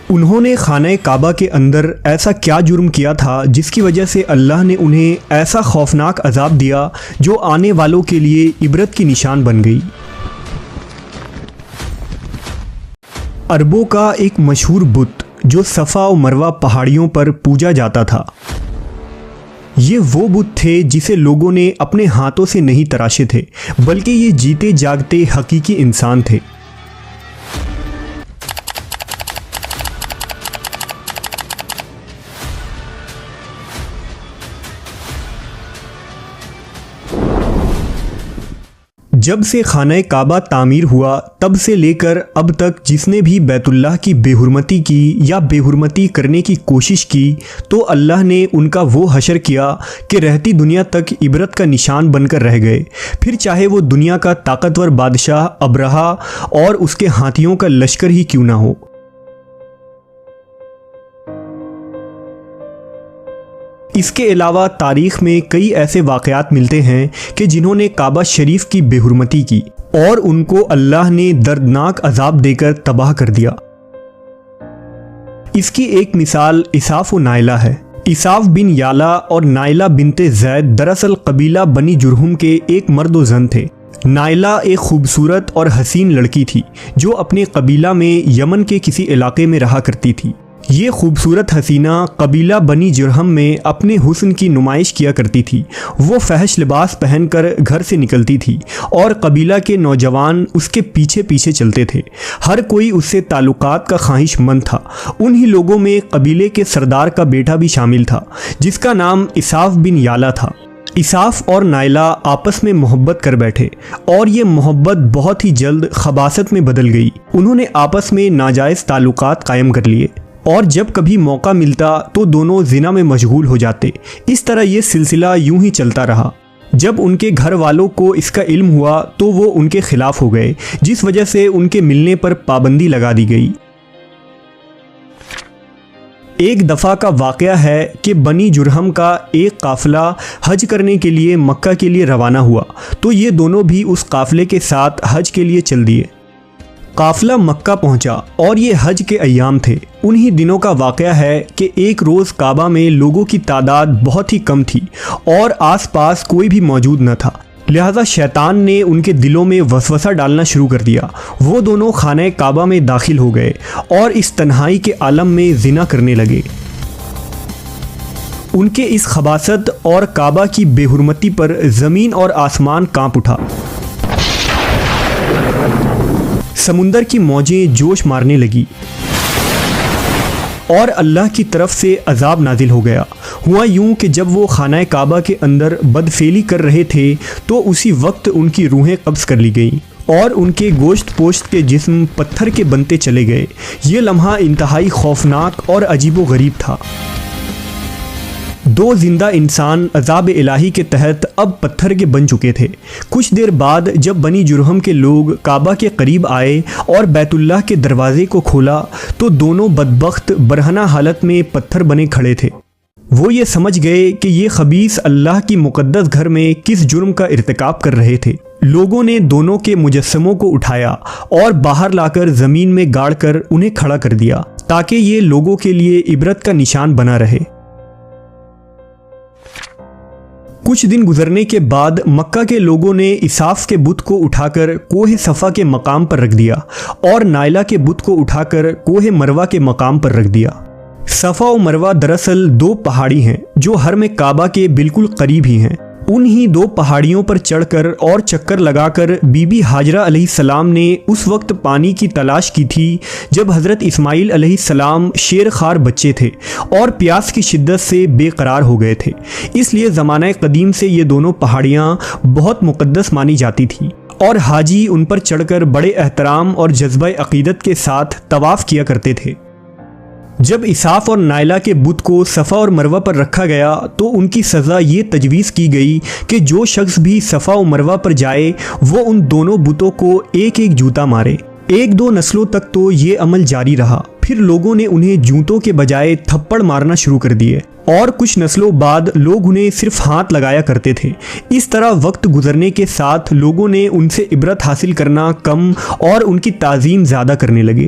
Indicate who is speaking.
Speaker 1: انہوں نے خانہ کعبہ کے اندر ایسا کیا جرم کیا تھا جس کی وجہ سے اللہ نے انہیں ایسا خوفناک عذاب دیا جو آنے والوں کے لیے عبرت کی نشان بن گئی۔ عربوں کا ایک مشہور بت جو صفا و مروہ پہاڑیوں پر پوجا جاتا تھا، یہ وہ بت تھے جسے لوگوں نے اپنے ہاتھوں سے نہیں تراشے تھے، بلکہ یہ جیتے جاگتے حقیقی انسان تھے۔ جب سے خانہ کعبہ تعمیر ہوا تب سے لے کر اب تک جس نے بھی بیت اللہ کی بے حرمتی کی یا بے حرمتی کرنے کی کوشش کی تو اللہ نے ان کا وہ حشر کیا کہ رہتی دنیا تک عبرت کا نشان بن کر رہ گئے، پھر چاہے وہ دنیا کا طاقتور بادشاہ ابرہہ اور اس کے ہاتھیوں کا لشکر ہی کیوں نہ ہو۔ اس کے علاوہ تاریخ میں کئی ایسے واقعات ملتے ہیں کہ جنہوں نے کعبہ شریف کی بے حرمتی کی اور ان کو اللہ نے دردناک عذاب دے کر تباہ کر دیا۔ اس کی ایک مثال اساف و نائلہ ہے۔ اساف بن یالا اور نائلہ بنت زید دراصل قبیلہ بنی جرہم کے ایک مرد و زن تھے۔ نائلہ ایک خوبصورت اور حسین لڑکی تھی جو اپنے قبیلہ میں یمن کے کسی علاقے میں رہا کرتی تھی۔ یہ خوبصورت حسینہ قبیلہ بنی جرہم میں اپنے حسن کی نمائش کیا کرتی تھی۔ وہ فحش لباس پہن کر گھر سے نکلتی تھی اور قبیلہ کے نوجوان اس کے پیچھے پیچھے چلتے تھے۔ ہر کوئی اس سے تعلقات کا خواہش مند تھا۔ انہی لوگوں میں قبیلے کے سردار کا بیٹا بھی شامل تھا جس کا نام اساف بن یالا تھا۔ اساف اور نائلہ آپس میں محبت کر بیٹھے اور یہ محبت بہت ہی جلد خباثت میں بدل گئی۔ انہوں نے آپس میں ناجائز تعلقات قائم کر لیے اور جب کبھی موقع ملتا تو دونوں زنا میں مشغول ہو جاتے۔ اس طرح یہ سلسلہ یوں ہی چلتا رہا۔ جب ان کے گھر والوں کو اس کا علم ہوا تو وہ ان کے خلاف ہو گئے، جس وجہ سے ان کے ملنے پر پابندی لگا دی گئی۔ ایک دفعہ کا واقعہ ہے کہ بنی جرہم کا ایک قافلہ حج کرنے کے لیے مکہ کے لیے روانہ ہوا تو یہ دونوں بھی اس قافلے کے ساتھ حج کے لیے چل دیے۔ قافلہ مکہ پہنچا اور یہ حج کے ایام تھے۔ انہی دنوں کا واقعہ ہے کہ ایک روز کعبہ میں لوگوں کی تعداد بہت ہی کم تھی اور آس پاس کوئی بھی موجود نہ تھا، لہذا شیطان نے ان کے دلوں میں وسوسہ ڈالنا شروع کر دیا۔ وہ دونوں خانہ کعبہ میں داخل ہو گئے اور اس تنہائی کے عالم میں زنا کرنے لگے۔ ان کے اس خباثت اور کعبہ کی بے حرمتی پر زمین اور آسمان کانپ اٹھا۔ سمندر کی موجیں جوش مارنے لگی اور اللہ کی طرف سے عذاب نازل ہو گیا۔ ہوا یوں کہ جب وہ خانہ کعبہ کے اندر بدفعلی کر رہے تھے تو اسی وقت ان کی روحیں قبض کر لی گئیں اور ان کے گوشت پوشت کے جسم پتھر کے بنتے چلے گئے۔ یہ لمحہ انتہائی خوفناک اور عجیب و غریب تھا۔ دو زندہ انسان عذاب الہی کے تحت اب پتھر کے بن چکے تھے۔ کچھ دیر بعد جب بنی جرہم کے لوگ کعبہ کے قریب آئے اور بیت اللہ کے دروازے کو کھولا تو دونوں بدبخت برہنہ حالت میں پتھر بنے کھڑے تھے۔ وہ یہ سمجھ گئے کہ یہ خبیث اللہ کی مقدس گھر میں کس جرم کا ارتکاب کر رہے تھے۔ لوگوں نے دونوں کے مجسموں کو اٹھایا اور باہر لا کر زمین میں گاڑ کر انہیں کھڑا کر دیا تاکہ یہ لوگوں کے لیے عبرت کا نشان بنا رہے۔ کچھ دن گزرنے کے بعد مکہ کے لوگوں نے اساف کے بت کو اٹھا کر کوہ صفا کے مقام پر رکھ دیا اور نائلہ کے بت کو اٹھا کر کوہ مروہ کے مقام پر رکھ دیا۔ صفا و مروہ دراصل دو پہاڑی ہیں جو حرم کعبہ کے بالکل قریب ہی ہیں۔ انہی دو پہاڑیوں پر چڑھ کر اور چکر لگا کر بی بی ہاجرہ علیہ السلام نے اس وقت پانی کی تلاش کی تھی جب حضرت اسماعیل علیہ السلام شیر خوار بچے تھے اور پیاس کی شدت سے بے قرار ہو گئے تھے۔ اس لیے زمانہ قدیم سے یہ دونوں پہاڑیاں بہت مقدس مانی جاتی تھیں اور حاجی ان پر چڑھ کر بڑے احترام اور جذبہ عقیدت کے ساتھ طواف کیا کرتے تھے۔ جب اساف اور نائلہ کے بت کو صفا اور مروہ پر رکھا گیا تو ان کی سزا یہ تجویز کی گئی کہ جو شخص بھی صفا و مروہ پر جائے وہ ان دونوں بتوں کو ایک ایک جوتا مارے۔ ایک دو نسلوں تک تو یہ عمل جاری رہا، پھر لوگوں نے انہیں جوتوں کے بجائے تھپڑ مارنا شروع کر دیے اور کچھ نسلوں بعد لوگ انہیں صرف ہاتھ لگایا کرتے تھے۔ اس طرح وقت گزرنے کے ساتھ لوگوں نے ان سے عبرت حاصل کرنا کم اور ان کی تعظیم زیادہ کرنے لگے۔